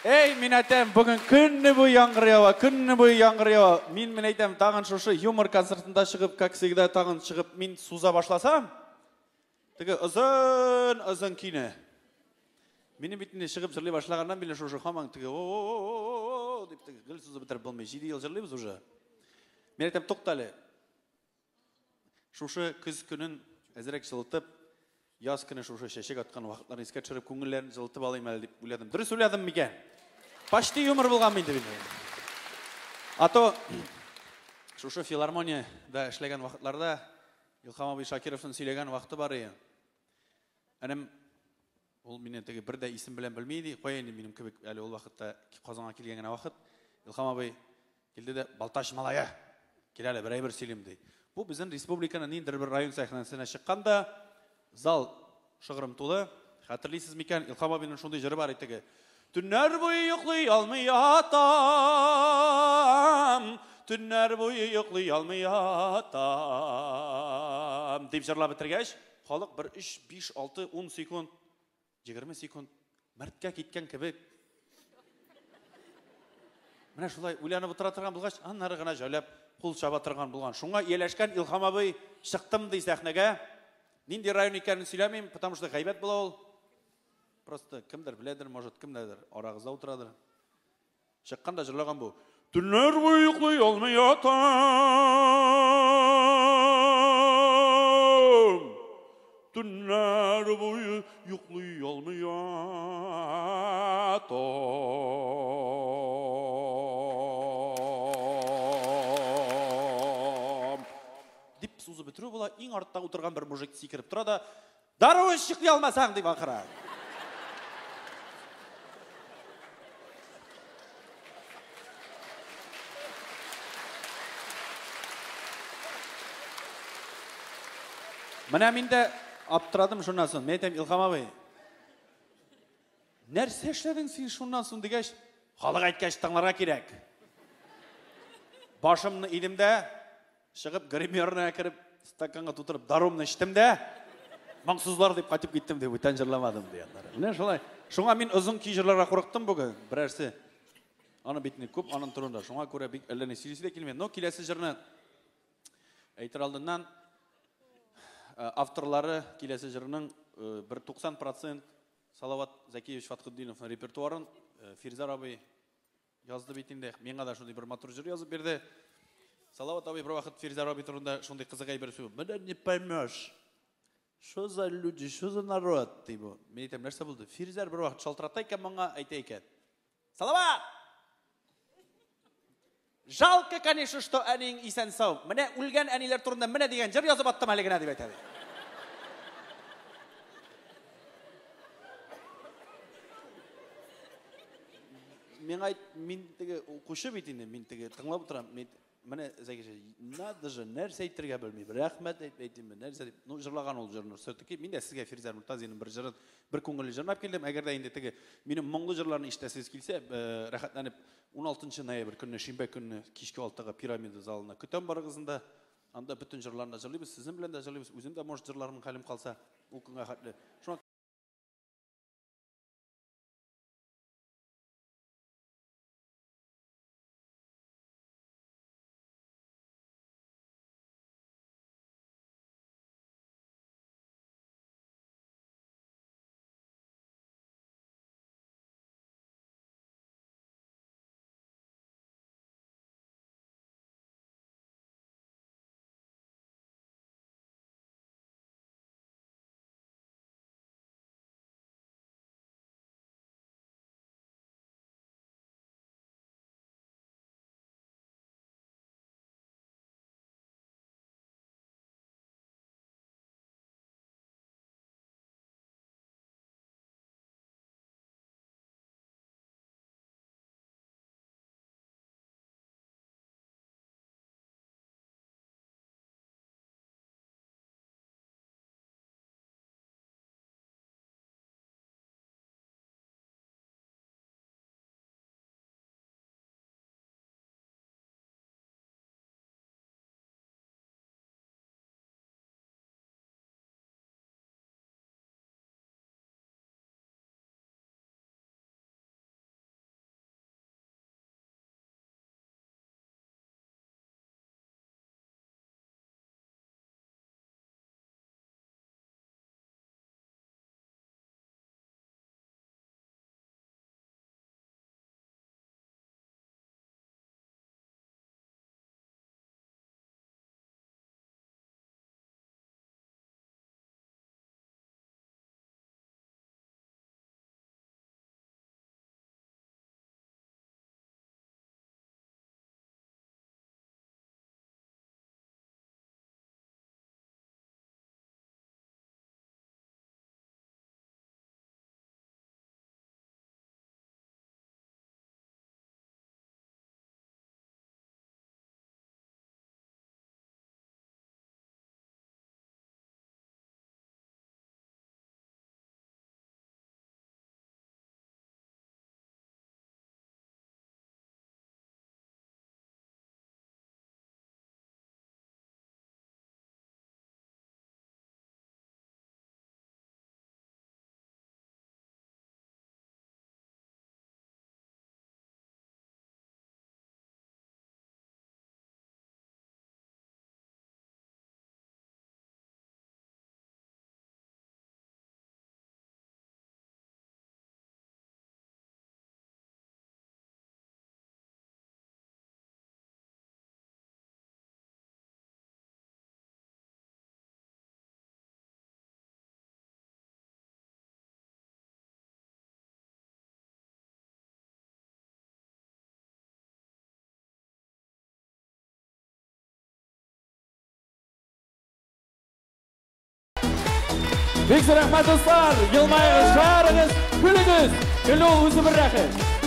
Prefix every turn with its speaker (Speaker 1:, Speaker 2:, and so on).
Speaker 1: Ey, мен айтам, бүгін күнні бойы яңғырыява, күнні бойы яңғырыява. Мен айтам, тағын шошы юмор концертында шығып, как всегда тағын шығып, мен суза башласам, тігі ұзын кейні. Менің бетінде шығып жырлай башлағаннан біле шошы қамаң тігі о-о-о-о-о деп тігі гіл сузы бітіріп болмай, жиді ел жырлаймыз уже. Мен айтам, тоқталы. Шошы күз күнін әзірек жылытып, яз күні шошы шешек атқан уақытларын еске түсіріп, көңіллерін жылытып алайым әлі деп ойладым. Дұрыс ойладым мекен? Почти юмор болған менде білмеймін. Ато шошы филармонияда эшләгән вакытларда Илхам абый Шакировның сөйләгән вакыты бар иде. Әнем ул мине теге бер дә исем белән белмейди. Кая инде минем кебек әле ул вакытта Казанга килгән генә вакыт. Илхам абый килде дә Балташ малая. Кил әле бер сөйлим ди. Бу безнең республиканың ниндидер бер район сәхнәсенә чыкканда зал шыгрым тулы. Хәтерлисез микән? Илхам абыйның шундый җыры бар иде. Төннәр буе йоклый алмый ятам, төннәр буе йоклый алмый ятам дип җырлап бетергәч, халык 1 3 5 6 10 секунд 20 секунд мәрткә киткән кебек. Менә шулай уйланып утыра торган булгач, аннары гына җайлап кул чаба торган булган. Шуңа ияләшкән Илхам абый чыктым ди сәхнәгә. Нинди район икәнен сөйләмим, потому что гайбәт була ул. Просто кемдер беләдер, может, кемдер арагызда утырадыр. Чыкканда җырлаган бу. Төннәр буе йоклый алмый ятам. Төннәр буе йоклый алмый ятам. Дип сузы бетерү була, иң артта утырган бер мужик сикереп тора да, "Даруы чыклый алмасаң" дип акыра. Менә мин дә аптырадым шуннан соң. Мен әйтәм, Илхам абый, нәрсә эшләдең син шуннан соң дигәч, халык әйткәч тыңларга кирәк. Башымны идем дә, чыгып гримерная кирип, стаканга тутырып, дарумны эчтем дә, моңсузлар дип кайтып киттем дип, бүтән җырламадым дияннәр. Менә шулай. Шуңа мин озын ки җырларга курыктым бүген. Берәрсе аны битне күп, аның турында. Шуңа күрә бик әллә ни сөйлисе дә килмәде. Но киләсе җырны әйтер алдыннан авторлары киләсе җырның 90% Салават Закиевич Фатхуддиновның репертуарын Фирзар абый язды бит инде. Миңа да шундый бер матур җыр язып бирде. Салават абый бер вакыт Фирзар абый турында шундый кызык бер сүз. Менә не поймешь. Что за люди, что за народ, ди бу. Мен әйтәм, нәрсә булды? Фирзар бер вакыт шалтырата икән моңа әйтә икән. Салават! Жалко, конечно, что әнең исән сау. Менә үлгән әниләр турында менә дигән җыр язып аттым әле генә дип әйтә. Мин теге укучы бит инде, мин теге тыңлап утырам. Менә зәгеше, надо же, нәрсә әйтергә белмим. Рәхмәт әйтим, нәрсә дип. Ну, җырлаган ул җырны. Сөтки, мин дә сезгә Фирзар Муртазинның бер җырын, бер күңелле җырлап килдем. Әгәр дә инде теге минем моңлы җырларны ишетәсез килсә, рәхәтләнеп 16 ноябрь көнне, шимбә көнне кичке 6-га пирамида залына көтәм барыгызында. Анда бүтән җырларны җырлыйбыз, сезнең белән дә җырлыйбыз. Үзем дә может җырларның хәлем калса, ул көнгә хәтле. Шуңа
Speaker 2: Бек рахмат достар, елмайыңыз, жарыңыз, күліңіз, күлі ол өзі бір рәхет.